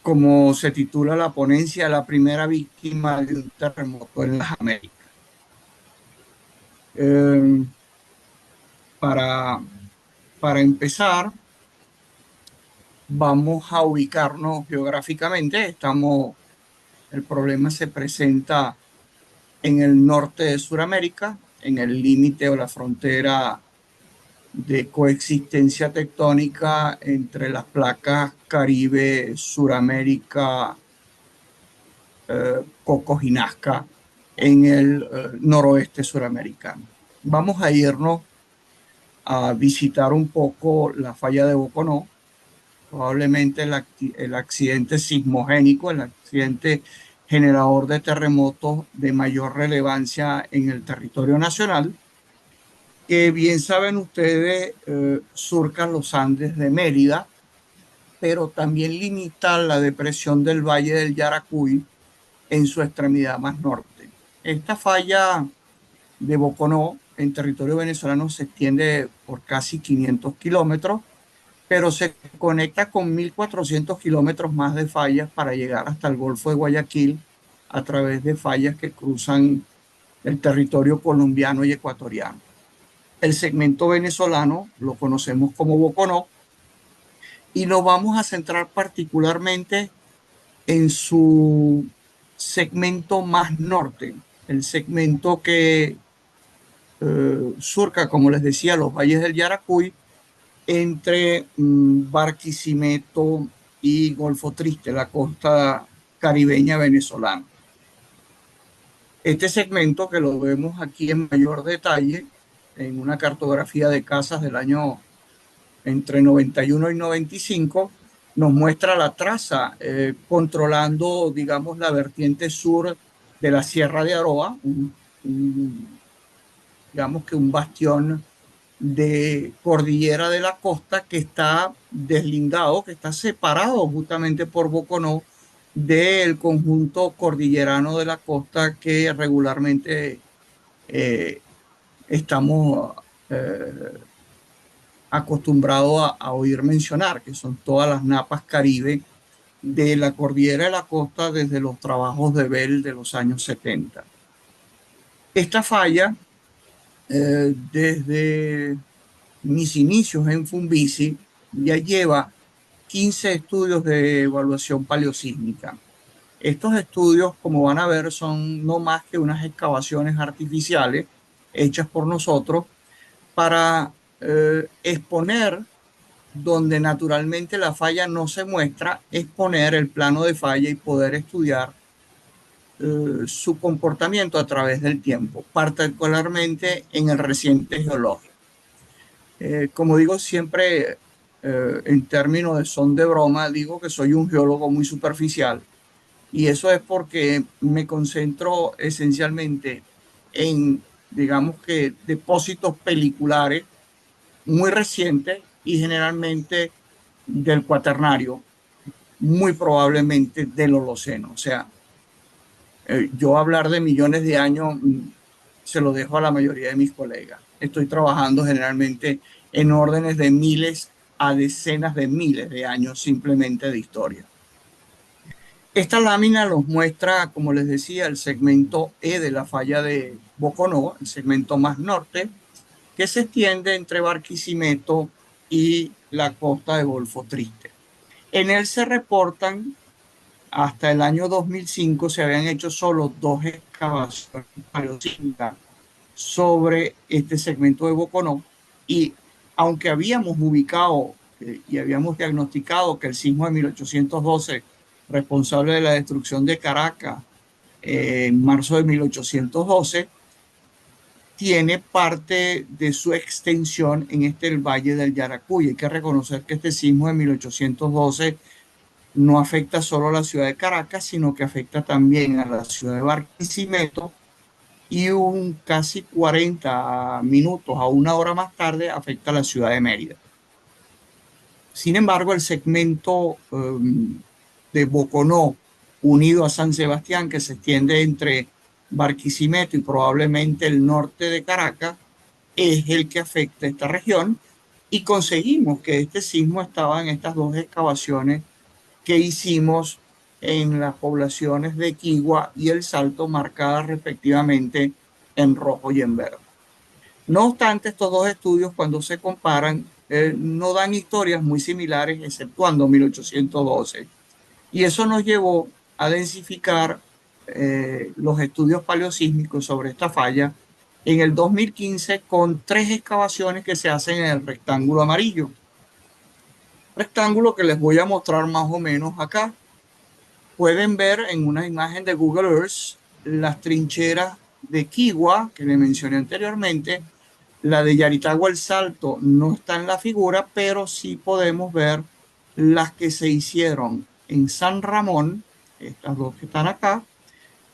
como se titula la ponencia, la primera víctima de un terremoto en las Américas. Eh, para, para empezar, vamos a ubicarnos geográficamente. El problema se presenta en el norte de Sudamérica, en el límite o la frontera de coexistencia tectónica entre las placas Caribe, Suramérica, Cocos y Nazca en el noroeste suramericano. Vamos a irnos a visitar un poco la falla de Boconó, probablemente el accidente sismogénico, el accidente generador de terremotos de mayor relevancia en el territorio nacional, que bien saben ustedes, surcan los Andes de Mérida, pero también limita la depresión del Valle del Yaracuy en su extremidad más norte. Esta falla de Boconó en territorio venezolano se extiende por casi 500 kilómetros, pero se conecta con 1.400 kilómetros más de fallas para llegar hasta el Golfo de Guayaquil a través de fallas que cruzan el territorio colombiano y ecuatoriano. El segmento venezolano lo conocemos como Boconó y nos vamos a centrar particularmente en su segmento más norte, el segmento que surca, como les decía, los valles del Yaracuy entre Barquisimeto y Golfo Triste, la costa caribeña venezolana. Este segmento, que lo vemos aquí en mayor detalle en una cartografía de casas del año entre 91 y 95, nos muestra la traza controlando, digamos, la vertiente sur de la Sierra de Aroa, digamos que un bastión de cordillera de la costa que está deslindado, que está separado justamente por Boconó del conjunto cordillerano de la costa que regularmente eh, estamos acostumbrados a oír mencionar, que son todas las napas Caribe de la cordillera de la costa desde los trabajos de Bell de los años 70. Esta falla, desde mis inicios en Fumbisi, ya lleva 15 estudios de evaluación paleosísmica. Estos estudios, como van a ver, son no más que unas excavaciones artificiales hechas por nosotros para exponer donde naturalmente la falla no se muestra, exponer el plano de falla y poder estudiar su comportamiento a través del tiempo, particularmente en el reciente geológico. Como digo siempre, en términos de son de broma, digo que soy un geólogo muy superficial y eso es porque me concentro esencialmente en, digamos que, depósitos peliculares muy recientes y generalmente del cuaternario, muy probablemente del Holoceno. O sea, yo hablar de millones de años se lo dejo a la mayoría de mis colegas. Estoy trabajando generalmente en órdenes de miles a decenas de miles de años simplemente de historia. Esta lámina nos muestra, como les decía, el segmento E de la falla de Boconó, el segmento más norte, que se extiende entre Barquisimeto y la costa de Golfo Triste. En él se reportan, hasta el año 2005, se habían hecho solo 2 excavaciones paleosísmicas sobre este segmento de Boconó, y aunque habíamos ubicado y habíamos diagnosticado que el sismo de 1812, responsable de la destrucción de Caracas en marzo de 1812, tiene parte de su extensión en el Valle del Yaracuy. Hay que reconocer que este sismo de 1812 no afecta solo a la ciudad de Caracas, sino que afecta también a la ciudad de Barquisimeto, y un casi 40 minutos a una hora más tarde afecta a la ciudad de Mérida. Sin embargo, el segmento de Boconó unido a San Sebastián, que se extiende entre Barquisimeto y probablemente el norte de Caracas, es el que afecta a esta región, y conseguimos que este sismo estaba en estas 2 excavaciones que hicimos en las poblaciones de Quigua y El Salto, marcadas respectivamente en rojo y en verde. No obstante, estos dos estudios, cuando se comparan, no dan historias muy similares, exceptuando 1812. Y eso nos llevó a densificar los estudios paleosísmicos sobre esta falla en el 2015 con 3 excavaciones que se hacen en el rectángulo amarillo. Rectángulo que les voy a mostrar más o menos acá. Pueden ver en una imagen de Google Earth las trincheras de Quigua que le mencioné anteriormente. La de Yaritagua El Salto no está en la figura, pero sí podemos ver las que se hicieron en San Ramón, estas dos que están acá,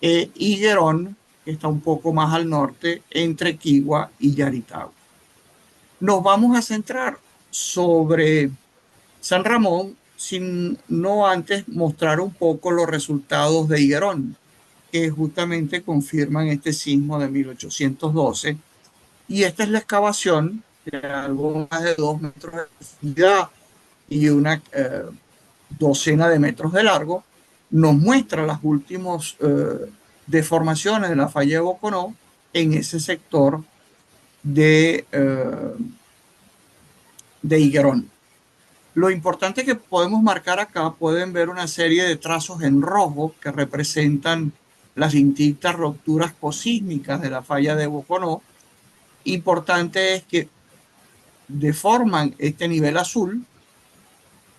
e Higuerón, que está un poco más al norte, entre Quigua y Yaritagua. Nos vamos a centrar sobre San Ramón, sin no antes mostrar un poco los resultados de Higuerón, que justamente confirman este sismo de 1812. Y esta es la excavación de algo más de 2 metros de profundidad y una docena de metros de largo. Nos muestra las últimas deformaciones de la falla de Boconó en ese sector de Higuerón. Lo importante que podemos marcar acá, pueden ver una serie de trazos en rojo que representan las distintas rupturas cosísmicas de la falla de Boconó. Importante es que deforman este nivel azul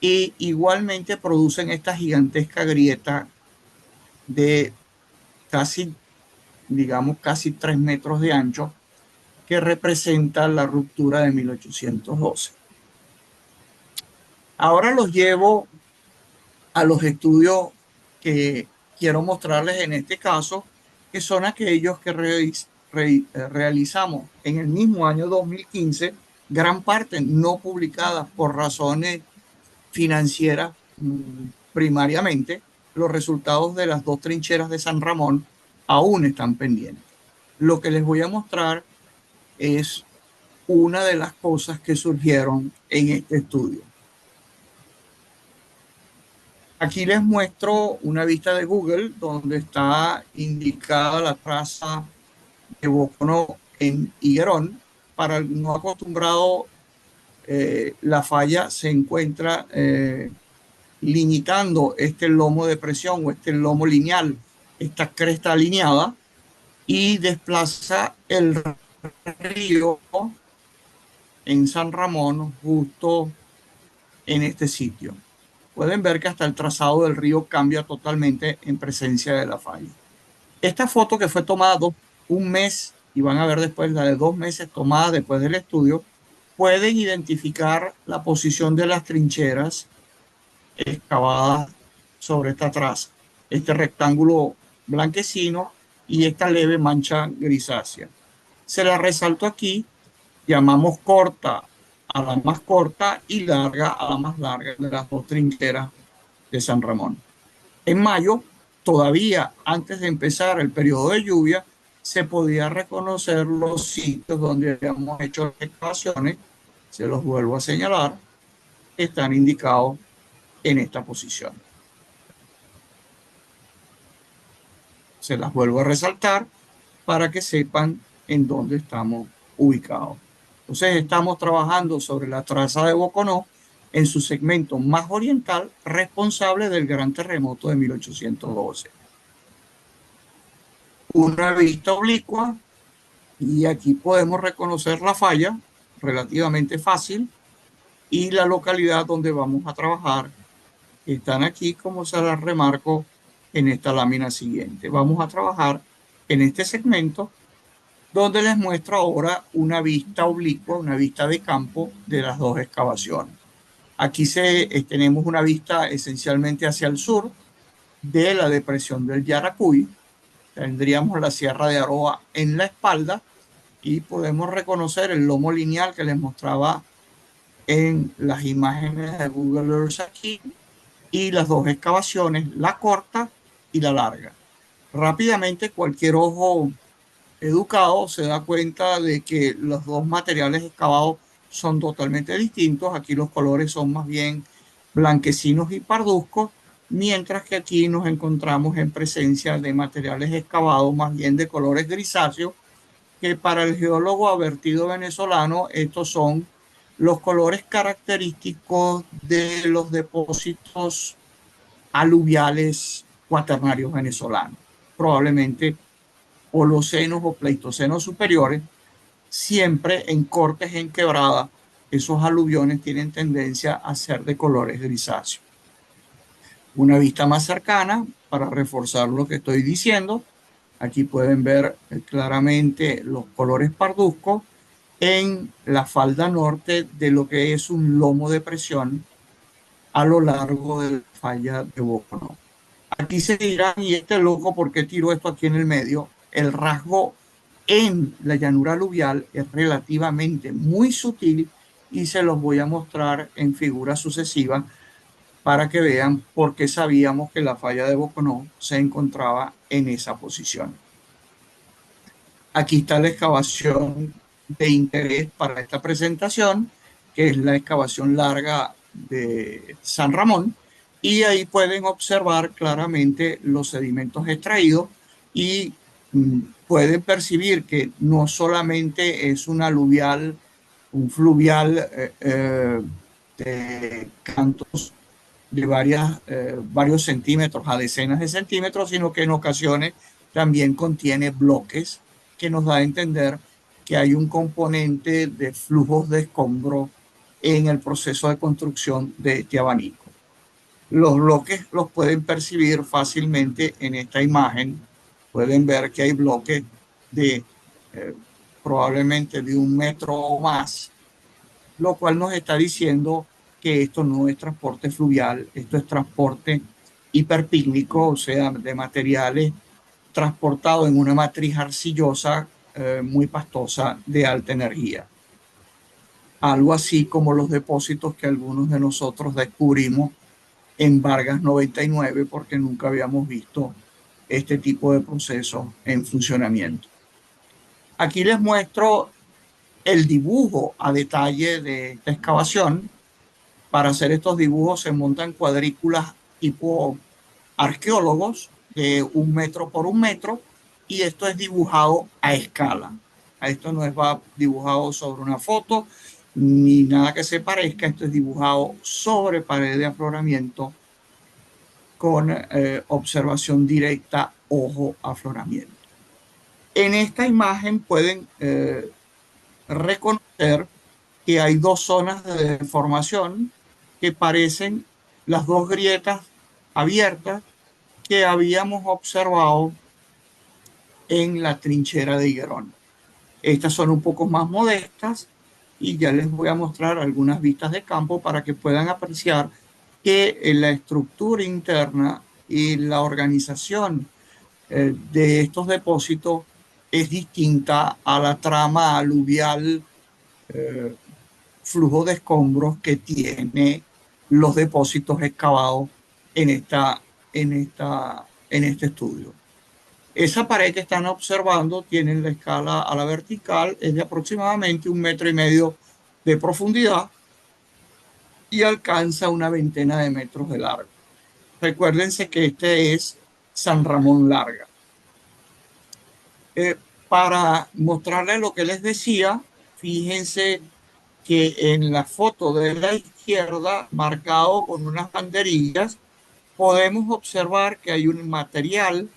e igualmente producen esta gigantesca grieta de casi, digamos, casi 3 metros de ancho que representa la ruptura de 1812. Ahora los llevo a los estudios que quiero mostrarles en este caso, que son aquellos que realizamos en el mismo año 2015, gran parte no publicadas por razones financieras primariamente. Los resultados de las 2 trincheras de San Ramón aún están pendientes. Lo que les voy a mostrar es una de las cosas que surgieron en este estudio. Aquí les muestro una vista de Google donde está indicada la traza de Boconó en Higuerón. Para el no acostumbrado, la falla se encuentra limitando este lomo de presión o este lomo lineal, esta cresta alineada, y desplaza el río en San Ramón justo en este sitio. Pueden ver que hasta el trazado del río cambia totalmente en presencia de la falla. Esta foto que fue tomada un mes, y van a ver después la de 2 meses tomada después del estudio, pueden identificar la posición de las trincheras excavadas sobre esta traza, este rectángulo blanquecino y esta leve mancha grisácea. Se la resalto aquí, llamamos corta a la más corta y larga a la más larga de las 2 trincheras de San Ramón. En mayo, todavía antes de empezar el periodo de lluvia, se podía reconocer los sitios donde habíamos hecho las excavaciones. Se los vuelvo a señalar, están indicados en esta posición. Se las vuelvo a resaltar para que sepan en dónde estamos ubicados. Entonces estamos trabajando sobre la traza de Boconó en su segmento más oriental, responsable del gran terremoto de 1812. Una vista oblicua, y aquí podemos reconocer la falla, relativamente fácil, y la localidad donde vamos a trabajar. Están aquí, como se las remarco en esta lámina siguiente. Vamos a trabajar en este segmento donde les muestro ahora una vista oblicua, una vista de campo de las 2 excavaciones. Aquí tenemos una vista esencialmente hacia el sur de la depresión del Yaracuy. Tendríamos la Sierra de Aroa en la espalda y podemos reconocer el lomo lineal que les mostraba en las imágenes de Google Earth aquí, y las 2 excavaciones, la corta y la larga. Rápidamente, cualquier ojo educado se da cuenta de que los 2 materiales excavados son totalmente distintos. Aquí los colores son más bien blanquecinos y parduzcos, mientras que aquí nos encontramos en presencia de materiales excavados más bien de colores grisáceos, que para el geólogo avertido venezolano estos son los colores característicos de los depósitos aluviales cuaternarios venezolanos, probablemente holocenos o pleistoceno superiores, siempre en cortes en quebrada. Esos aluviones tienen tendencia a ser de colores grisáceos. Una vista más cercana, para reforzar lo que estoy diciendo, aquí pueden ver claramente los colores parduzcos en la falda norte de lo que es un lomo de presión a lo largo de la falla de Boconó. Aquí se dirán, y este loco, ¿por qué tiró esto aquí en el medio? El rasgo en la llanura aluvial es relativamente muy sutil y se los voy a mostrar en figuras sucesivas para que vean por qué sabíamos que la falla de Boconó se encontraba en esa posición. Aquí está la excavación de interés para esta presentación, que es la excavación larga de San Ramón, y ahí pueden observar claramente los sedimentos extraídos y pueden percibir que no solamente es un aluvial, un fluvial de cantos de varios centímetros a decenas de centímetros, sino que en ocasiones también contiene bloques que nos da a entender que hay un componente de flujos de escombro en el proceso de construcción de este abanico. Los bloques los pueden percibir fácilmente en esta imagen. Pueden ver que hay bloques de probablemente de 1 metro o más, lo cual nos está diciendo que esto no es transporte fluvial, esto es transporte hiperpícnico, o sea, de materiales transportados en una matriz arcillosa muy pastosa de alta energía. Algo así como los depósitos que algunos de nosotros descubrimos en Vargas 99 porque nunca habíamos visto este tipo de procesos en funcionamiento. Aquí les muestro el dibujo a detalle de esta excavación. Para hacer estos dibujos se montan cuadrículas tipo arqueólogos de 1 metro por 1 metro y esto es dibujado a escala. Esto no es dibujado sobre una foto ni nada que se parezca, esto es dibujado sobre pared de afloramiento con observación directa, ojo, afloramiento. En esta imagen pueden reconocer que hay dos zonas de deformación que parecen las dos grietas abiertas que habíamos observado en la trinchera de Higuerón. Estas son un poco más modestas y ya les voy a mostrar algunas vistas de campo para que puedan apreciar que la estructura interna y la organización de estos depósitos es distinta a la trama aluvial flujo de escombros que tiene los depósitos excavados en este estudio. Esa pared que están observando tiene la escala a la vertical, es de aproximadamente 1,5 metros de profundidad y alcanza una veintena de metros de largo. Recuérdense que este es San Ramón Larga. Para mostrarles lo que les decía, fíjense que en la foto de la izquierda, marcado con unas banderillas, podemos observar que hay un material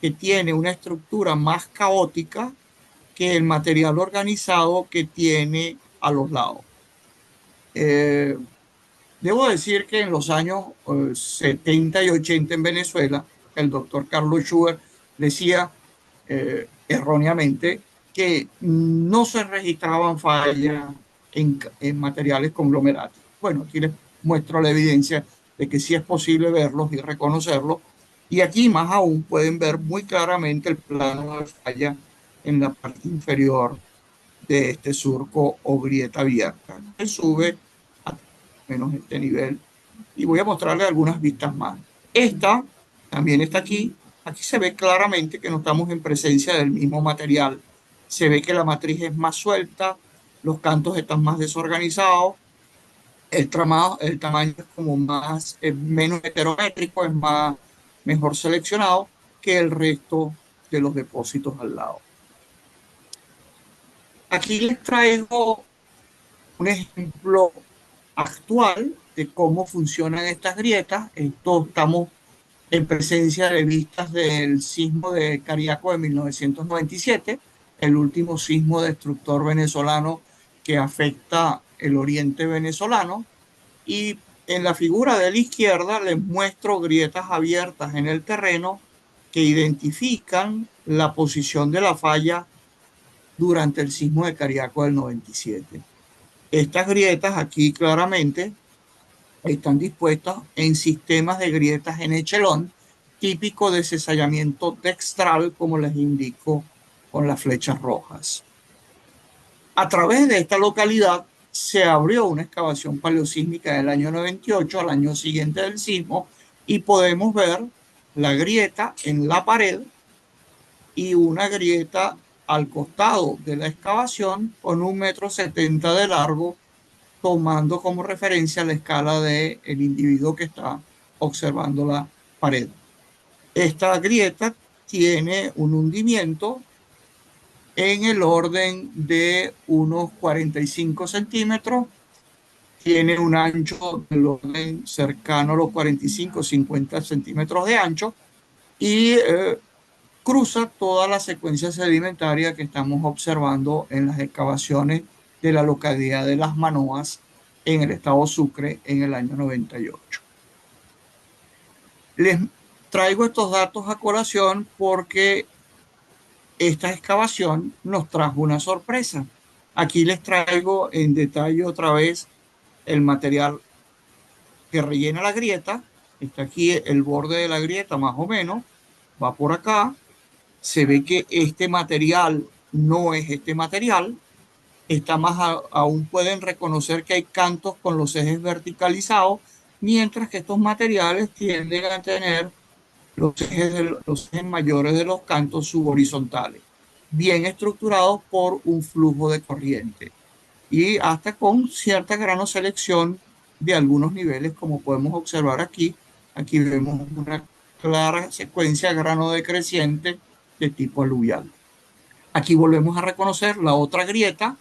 que tiene una estructura más caótica que el material organizado que tiene a los lados. Debo decir que en los años 70 y 80 en Venezuela, el doctor Carlos Schubert decía erróneamente que no se registraban fallas en materiales conglomerados. Bueno, aquí les muestro la evidencia de que sí es posible verlos y reconocerlos. Y aquí más aún pueden ver muy claramente el plano de falla en la parte inferior de este surco o grieta abierta. Se sube a menos este nivel y voy a mostrarles algunas vistas más. Esta también está aquí. Aquí se ve claramente que no estamos en presencia del mismo material. Se ve que la matriz es más suelta, los cantos están más desorganizados el tamaño es como más, es menos heterométrico, es más, mejor seleccionado que el resto de los depósitos al lado. Aquí les traigo un ejemplo actual de cómo funcionan estas grietas. Estamos en presencia de vistas del sismo de Cariaco de 1997, el último sismo destructor venezolano que afecta el oriente venezolano. Y en la figura de la izquierda les muestro grietas abiertas en el terreno que identifican la posición de la falla durante el sismo de Cariaco del 97. Estas grietas aquí claramente están dispuestas en sistemas de grietas en echelón, típico de cizallamiento dextral, como les indico con las flechas rojas. A través de esta localidad se abrió una excavación paleosísmica del año 98 al año siguiente del sismo y podemos ver la grieta en la pared y una grieta al costado de la excavación con 1,70 m de largo, tomando como referencia la escala del individuo que está observando la pared. Esta grieta tiene un hundimiento en el orden de unos 45 centímetros, tiene un ancho del orden cercano a los 45-50 centímetros de ancho y cruza toda la secuencia sedimentaria que estamos observando en las excavaciones de la localidad de Las Manoas en el estado Sucre en el año 98. Les traigo estos datos a colación porque esta excavación nos trajo una sorpresa. Aquí les traigo en detalle otra vez el material que rellena la grieta. Está aquí el borde de la grieta más o menos, va por acá. Se ve que este material no es este material. Está más aún pueden reconocer que hay cantos con los ejes verticalizados, mientras que estos materiales tienden a tener los ejes mayores de los cantos subhorizontales, bien estructurados por un flujo de corriente y hasta con cierta granoselección de algunos niveles, como podemos observar aquí. Aquí vemos una clara secuencia grano decreciente de tipo aluvial. Aquí volvemos a reconocer la otra grieta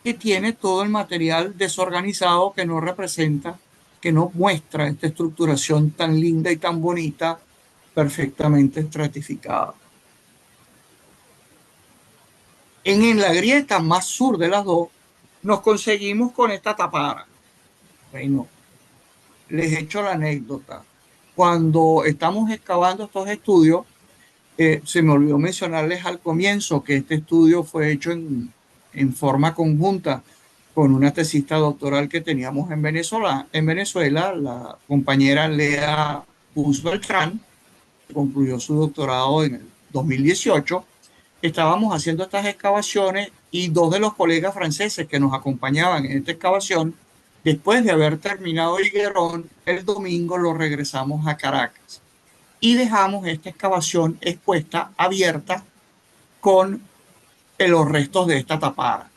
que tiene todo el material desorganizado que no representa, que no muestra esta estructuración tan linda y tan bonita, perfectamente estratificada. En la grieta más sur de las dos, nos conseguimos con esta tapara. Bueno, les echo la anécdota. Cuando estamos excavando estos estudios, se me olvidó mencionarles al comienzo que este estudio fue hecho en forma conjunta con una tesista doctoral que teníamos en Venezuela, la compañera Lea Bus Beltrán, que concluyó su doctorado en el 2018. Estábamos haciendo estas excavaciones y dos de los colegas franceses que nos acompañaban en esta excavación, después de haber terminado Higuerón, el domingo lo regresamos a Caracas y dejamos esta excavación expuesta, abierta, con los restos de esta tapada.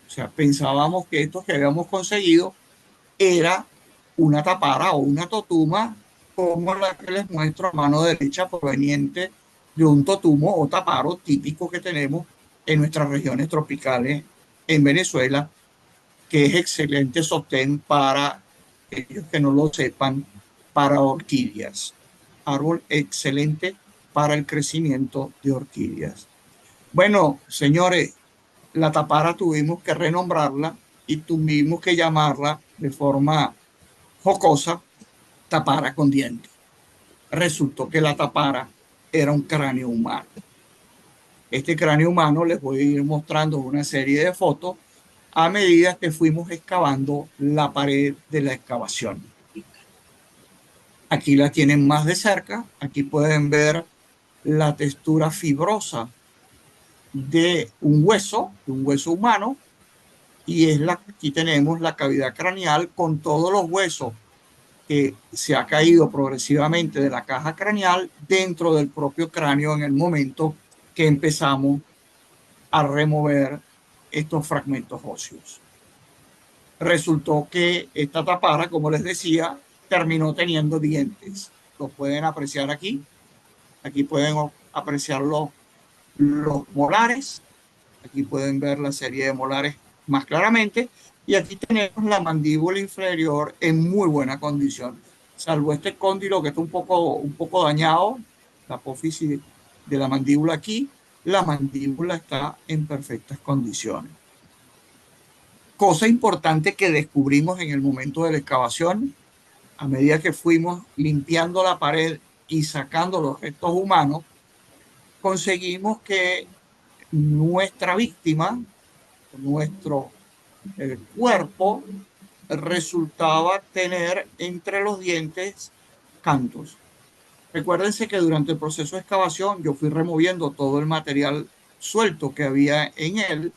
O sea, pensábamos que esto que habíamos conseguido era una tapara o una totuma como la que les muestro a mano derecha, proveniente de un totumo o taparo típico que tenemos en nuestras regiones tropicales en Venezuela, que es excelente sostén para aquellos que no lo sepan, para orquídeas. Árbol excelente para el crecimiento de orquídeas. Bueno, señores, la tapara tuvimos que renombrarla y tuvimos que llamarla de forma jocosa tapara con dientes. Resultó que la tapara era un cráneo humano. Este cráneo humano les voy a ir mostrando una serie de fotos a medida que fuimos excavando la pared de la excavación. Aquí la tienen más de cerca. Aquí pueden ver la textura fibrosa de un hueso humano, y aquí tenemos la cavidad craneal con todos los huesos que se ha caído progresivamente de la caja craneal dentro del propio cráneo en el momento que empezamos a remover estos fragmentos óseos. resultó que esta tapara, como les decía, terminó teniendo dientes. Lo pueden apreciar aquí. Aquí pueden apreciar los molares. Aquí pueden ver la serie de molares más claramente. Y aquí tenemos la mandíbula inferior en muy buena condición, salvo este cóndilo que está un poco dañado, la apófisis de la mandíbula aquí. La mandíbula está en perfectas condiciones. Cosa importante que descubrimos en el momento de la excavación, a medida que fuimos limpiando la pared y sacando los restos humanos, conseguimos que nuestra víctima, nuestro cuerpo, resultaba tener entre los dientes cantos. Recuérdense que durante el proceso de excavación yo fui removiendo todo el material suelto que había en él,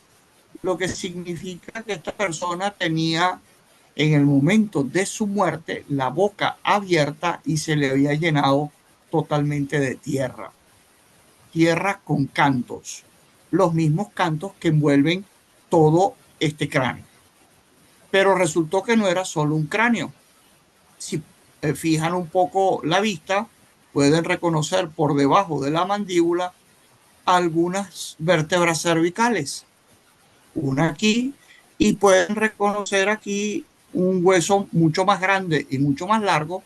lo que significa que esta persona tenía en el momento de su muerte la boca abierta y se le había llenado totalmente de tierra. Tierra con cantos, los mismos cantos que envuelven todo este cráneo. Pero resultó que no era solo un cráneo. Si fijan un poco la vista, pueden reconocer por debajo de la mandíbula algunas vértebras cervicales, una aquí, y pueden reconocer aquí un hueso mucho más grande y mucho más largo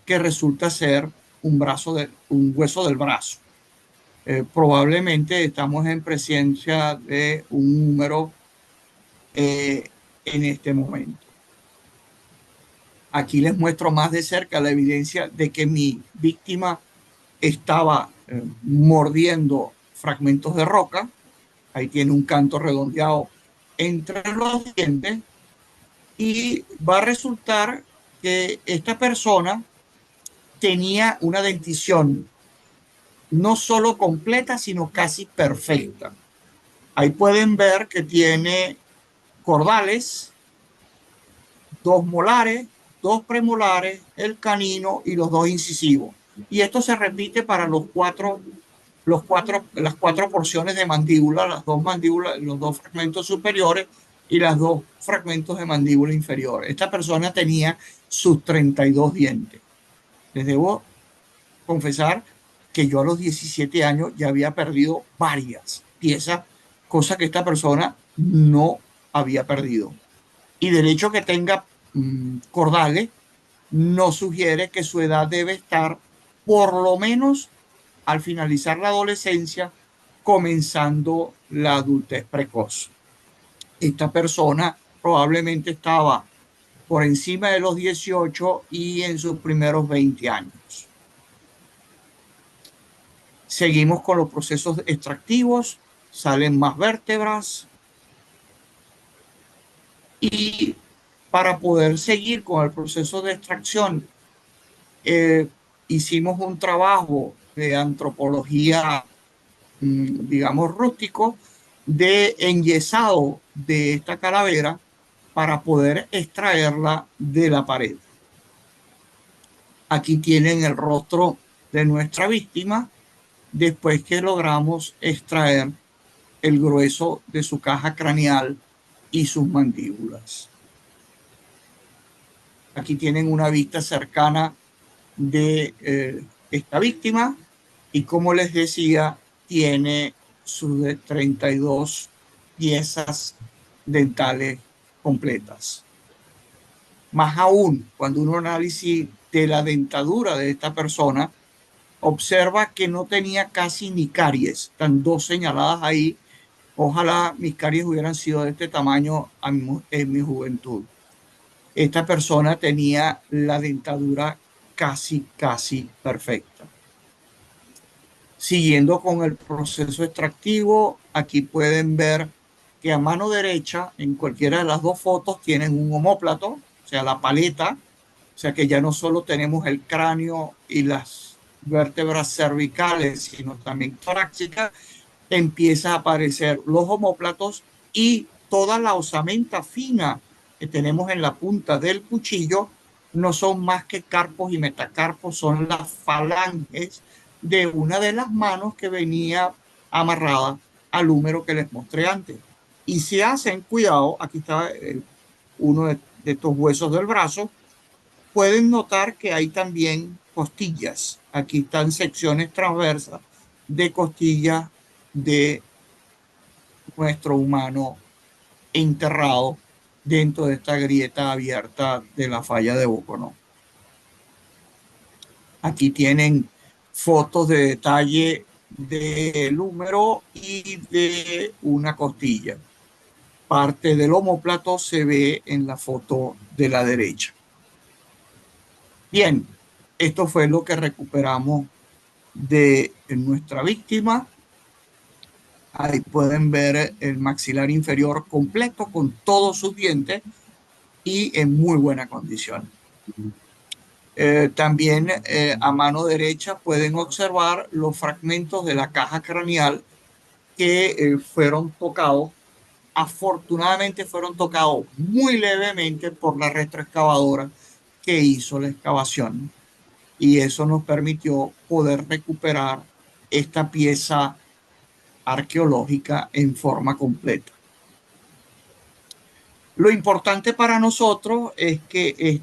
que resulta ser un hueso del brazo. Probablemente estamos en presencia de un número en este momento. Aquí les muestro más de cerca la evidencia de que mi víctima estaba mordiendo fragmentos de roca. Ahí tiene un canto redondeado entre los dientes y va a resultar que esta persona tenía una dentición no solo completa, sino casi perfecta. Ahí pueden ver que tiene cordales, dos molares, dos premolares, el canino y los dos incisivos. Y esto se repite para las cuatro porciones de mandíbula, las dos mandíbulas, los dos fragmentos superiores y las dos fragmentos de mandíbula inferior. Esta persona tenía sus 32 dientes. Les debo confesar que yo a los 17 años ya había perdido varias piezas, cosa que esta persona no había perdido. Y del hecho que tenga cordales, nos sugiere que su edad debe estar por lo menos al finalizar la adolescencia, comenzando la adultez precoz. Esta persona probablemente estaba por encima de los 18 y en sus primeros 20 años. Seguimos con los procesos extractivos, salen más vértebras y para poder seguir con el proceso de extracción, hicimos un trabajo de antropología, digamos, rústico, de enyesado de esta calavera para poder extraerla de la pared. Aquí tienen el rostro de nuestra víctima después que logramos extraer el grueso de su caja craneal y sus mandíbulas. Aquí tienen una vista cercana de esta víctima y, como les decía, tiene sus 32 piezas dentales completas. Más aún, cuando uno analiza de la dentadura de esta persona, observa que no tenía casi ni caries. Están dos señaladas ahí. Ojalá mis caries hubieran sido de este tamaño en mi juventud. Esta persona tenía la dentadura casi perfecta. Siguiendo con el proceso extractivo, aquí pueden ver que a mano derecha, en cualquiera de las dos fotos, tienen un omóplato, o sea, la paleta, o sea que ya no solo tenemos el cráneo y las vértebras cervicales, sino también torácicas. Empieza a aparecer los omóplatos y toda la osamenta fina que tenemos en la punta del cuchillo no son más que carpos y metacarpos, son las falanges de una de las manos que venía amarrada al húmero que les mostré antes. Y si hacen cuidado, aquí está uno de estos huesos del brazo, pueden notar que hay también costillas. Aquí están secciones transversas de costillas de nuestro humano enterrado dentro de esta grieta abierta de la falla de Boconó. Aquí tienen fotos de detalle del húmero y de una costilla. Parte del omóplato se ve en la foto de la derecha. Bien, esto fue lo que recuperamos de nuestra víctima. Ahí pueden ver el maxilar inferior completo con todos sus dientes y en muy buena condición. También a mano derecha pueden observar los fragmentos de la caja craneal que fueron tocados. Afortunadamente fueron tocados muy levemente por la retroexcavadora que hizo la excavación. Y eso nos permitió poder recuperar esta pieza arqueológica en forma completa. Lo importante para nosotros es que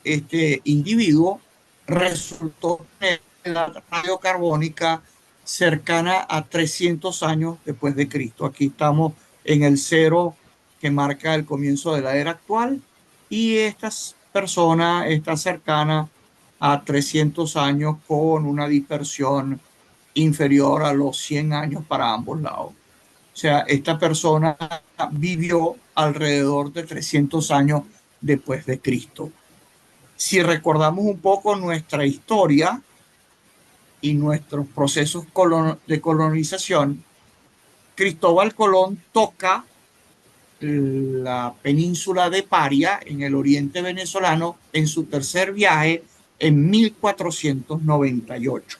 este individuo resultó tener la radiocarbónica cercana a 300 años después de Cristo. Aquí estamos en el cero que marca el comienzo de la era actual y esta persona está cercana a 300 años con una dispersión inferior a los 100 años para ambos lados. O sea, esta persona vivió alrededor de 300 años después de Cristo. Si recordamos un poco nuestra historia y nuestros procesos de colonización, Cristóbal Colón toca la península de Paria en el oriente venezolano en su tercer viaje en 1498.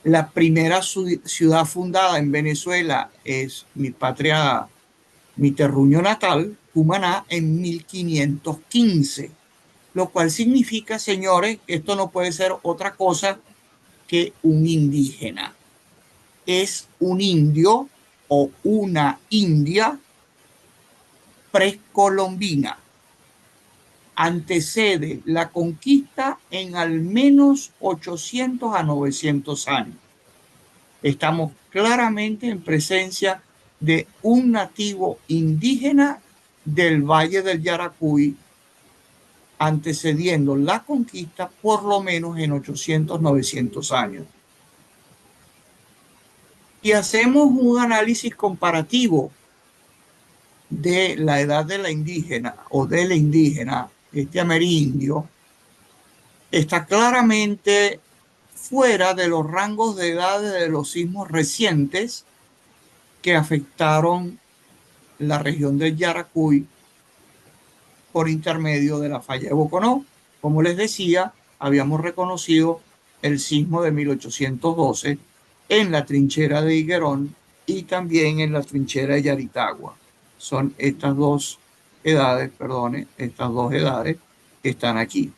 La primera ciudad fundada en Venezuela es mi patria, mi terruño natal, Cumaná, en 1515. Lo cual significa, señores, esto no puede ser otra cosa que un indígena. Es un indio o una india precolombina. Antecede la conquista en al menos 800 a 900 años. Estamos claramente en presencia de un nativo indígena del Valle del Yaracuy, antecediendo la conquista por lo menos en 800, 900 años. Y hacemos un análisis comparativo de la edad de la indígena o de la indígena, este amerindio, está claramente fuera de los rangos de edad de los sismos recientes que afectaron la región del Yaracuy por intermedio de la falla de Boconó. Como les decía, habíamos reconocido el sismo de 1812 en la trinchera de Higuerón y también en la trinchera de Yaritagua. Son estas dos edades que están aquí.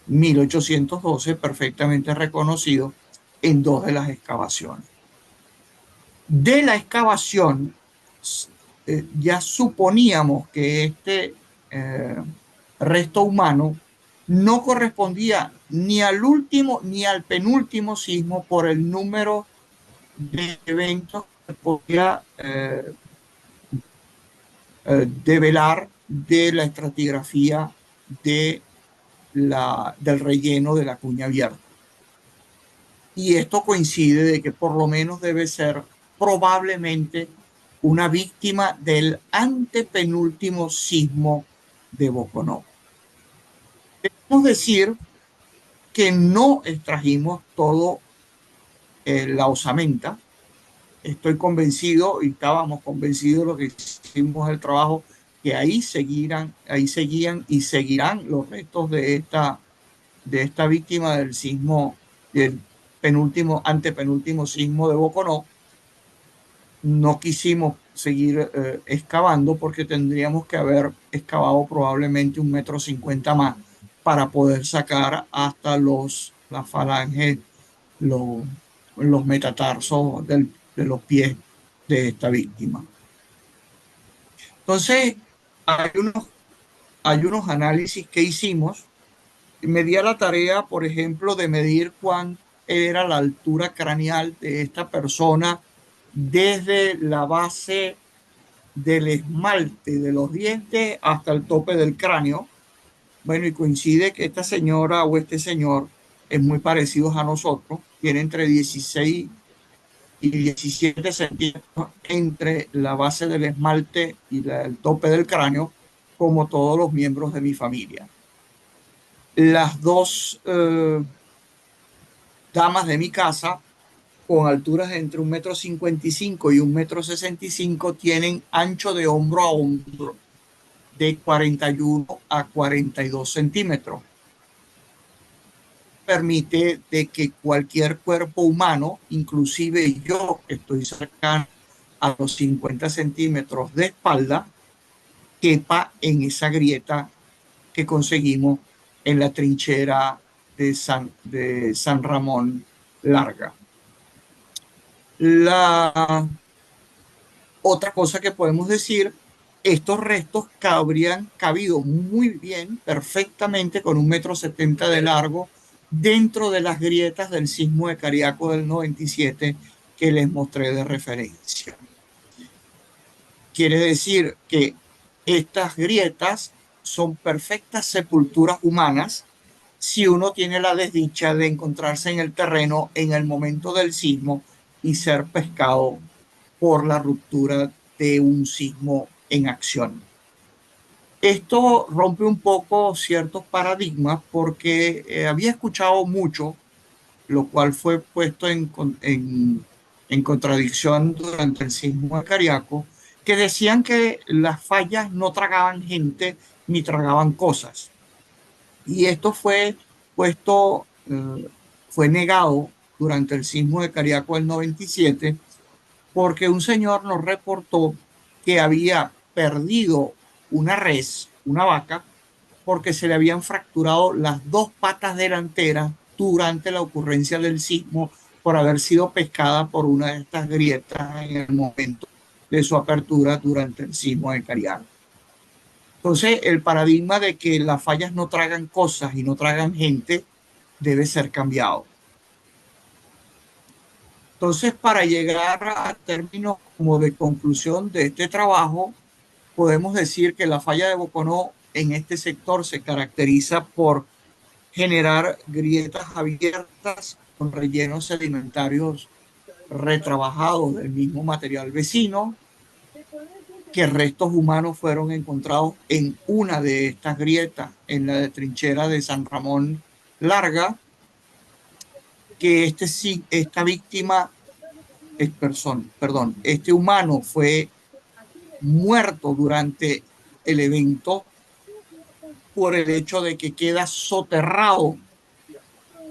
1812 perfectamente reconocido en dos de las excavaciones. De la excavación ya suponíamos que este resto humano no correspondía ni al último ni al penúltimo sismo por el número de eventos que podía develar de la estratigrafía del relleno de la cuña abierta. Y esto coincide de que por lo menos debe ser probablemente una víctima del antepenúltimo sismo de Boconó. Debemos decir que no extrajimos todo la osamenta. Estoy convencido y estábamos convencidos de lo que hicimos el trabajo, que ahí seguían y seguirán los restos de esta víctima del sismo, del antepenúltimo sismo de Boconó. No quisimos seguir excavando porque tendríamos que haber excavado probablemente 1,50 m más para poder sacar hasta las falanges, los metatarsos de los pies de esta víctima. Entonces, Hay unos, hay unos análisis que hicimos. Me di a la tarea, por ejemplo, de medir cuán era la altura craneal de esta persona desde la base del esmalte de los dientes hasta el tope del cráneo. Bueno, y coincide que esta señora o este señor es muy parecidos a nosotros, tiene entre 16 y 17 centímetros entre la base del esmalte y el tope del cráneo, como todos los miembros de mi familia. Las dos damas de mi casa, con alturas entre 1,55 m y 1,65 m, tienen ancho de hombro a hombro de 41 a 42 centímetros. Permite de que cualquier cuerpo humano, inclusive yo que estoy cercano a los 50 centímetros de espalda, quepa en esa grieta que conseguimos en la trinchera de San Ramón Larga. La otra cosa que podemos decir, estos restos habrían cabido muy bien, perfectamente, con 1,70 m de largo, dentro de las grietas del sismo de Cariaco del 97 que les mostré de referencia. Quiere decir que estas grietas son perfectas sepulturas humanas si uno tiene la desdicha de encontrarse en el terreno en el momento del sismo y ser pescado por la ruptura de un sismo en acción. Esto rompe un poco ciertos paradigmas porque había escuchado mucho, lo cual fue puesto en contradicción durante el sismo de Cariaco, que decían que las fallas no tragaban gente ni tragaban cosas. Y esto fue puesto, fue negado durante el sismo de Cariaco del 97, porque un señor nos reportó que había perdido una res, una vaca, porque se le habían fracturado las dos patas delanteras durante la ocurrencia del sismo por haber sido pescada por una de estas grietas en el momento de su apertura durante el sismo de Cariaco. Entonces, el paradigma de que las fallas no tragan cosas y no tragan gente debe ser cambiado. Entonces, para llegar a términos como de conclusión de este trabajo, podemos decir que la falla de Boconó en este sector se caracteriza por generar grietas abiertas con rellenos sedimentarios retrabajados del mismo material vecino, que restos humanos fueron encontrados en una de estas grietas, en la de trinchera de San Ramón Larga, que esta víctima, este humano fue muerto durante el evento por el hecho de que queda soterrado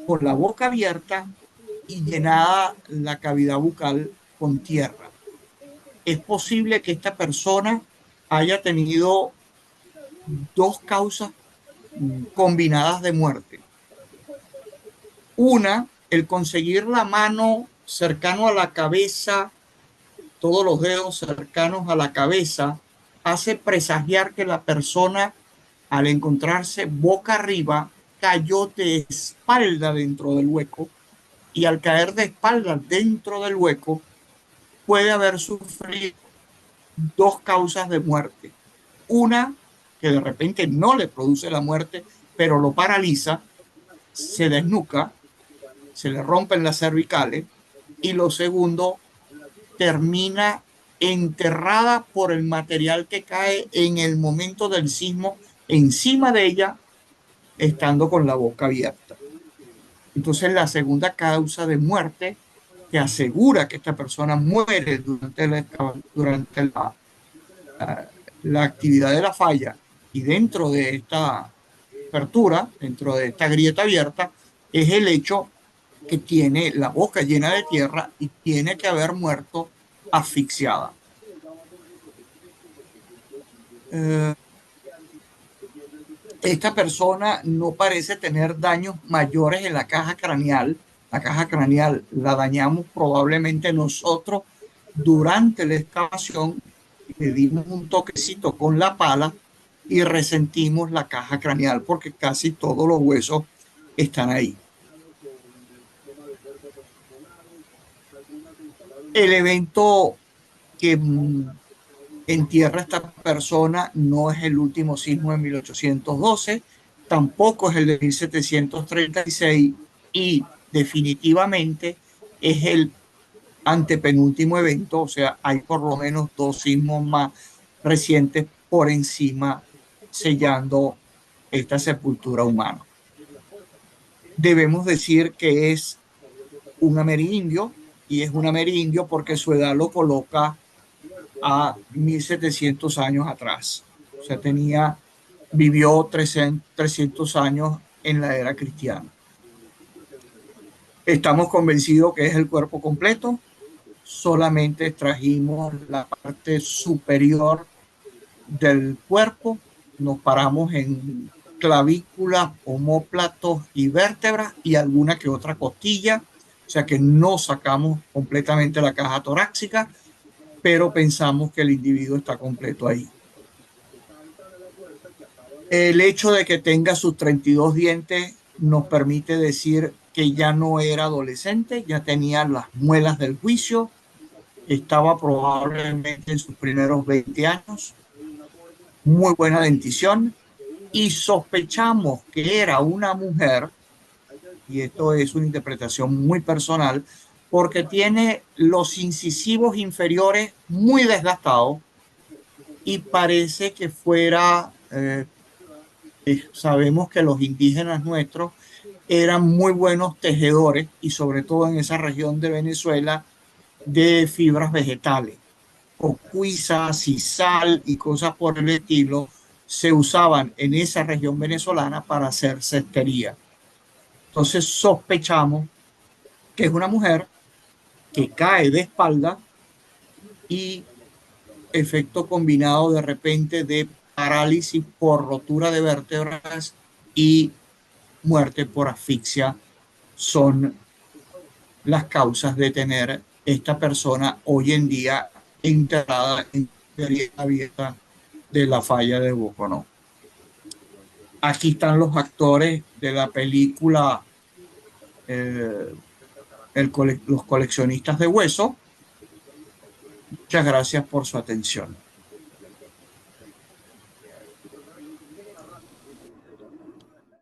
con la boca abierta y llenada la cavidad bucal con tierra. Es posible que esta persona haya tenido dos causas combinadas de muerte. Una, el conseguir la mano cercano a la cabeza, todos los dedos cercanos a la cabeza, hace presagiar que la persona, al encontrarse boca arriba, cayó de espalda dentro del hueco, y al caer de espalda dentro del hueco puede haber sufrido dos causas de muerte. Una, que de repente no le produce la muerte, pero lo paraliza, se desnuca, se le rompen las cervicales, y lo segundo, termina enterrada por el material que cae en el momento del sismo encima de ella, estando con la boca abierta. Entonces, la segunda causa de muerte que asegura que esta persona muere durante la actividad de la falla y dentro de esta apertura, dentro de esta grieta abierta, es el hecho que tiene la boca llena de tierra y tiene que haber muerto asfixiada. Esta persona no parece tener daños mayores en la caja craneal. La caja craneal la dañamos probablemente nosotros durante la excavación le dimos un toquecito con la pala y resentimos la caja craneal porque casi todos los huesos están ahí. El evento que entierra a esta persona no es el último sismo de 1812, tampoco es el de 1736 y definitivamente es el antepenúltimo evento, o sea, hay por lo menos dos sismos más recientes por encima sellando esta sepultura humana. Debemos decir que es un amerindio y es un amerindio porque su edad lo coloca a 1700 años atrás. O sea, vivió 300 años en la era cristiana. Estamos convencidos que es el cuerpo completo. Solamente extrajimos la parte superior del cuerpo. Nos paramos en clavícula, omóplatos y vértebras y alguna que otra costilla. O sea que no sacamos completamente la caja torácica, pero pensamos que el individuo está completo ahí. El hecho de que tenga sus 32 dientes nos permite decir que ya no era adolescente, ya tenía las muelas del juicio, estaba probablemente en sus primeros 20 años, muy buena dentición, y sospechamos que era una mujer, y esto es una interpretación muy personal, porque tiene los incisivos inferiores muy desgastados y parece que fuera, sabemos que los indígenas nuestros eran muy buenos tejedores y sobre todo en esa región de Venezuela de fibras vegetales. Cocuiza, sisal y cosas por el estilo se usaban en esa región venezolana para hacer cestería. Entonces sospechamos que es una mujer que cae de espalda y efecto combinado de repente de parálisis por rotura de vértebras y muerte por asfixia son las causas de tener esta persona hoy en día enterrada en la abierta de la falla de Boconó. Aquí están los actores de la película eh, los coleccionistas de hueso. Muchas gracias por su atención.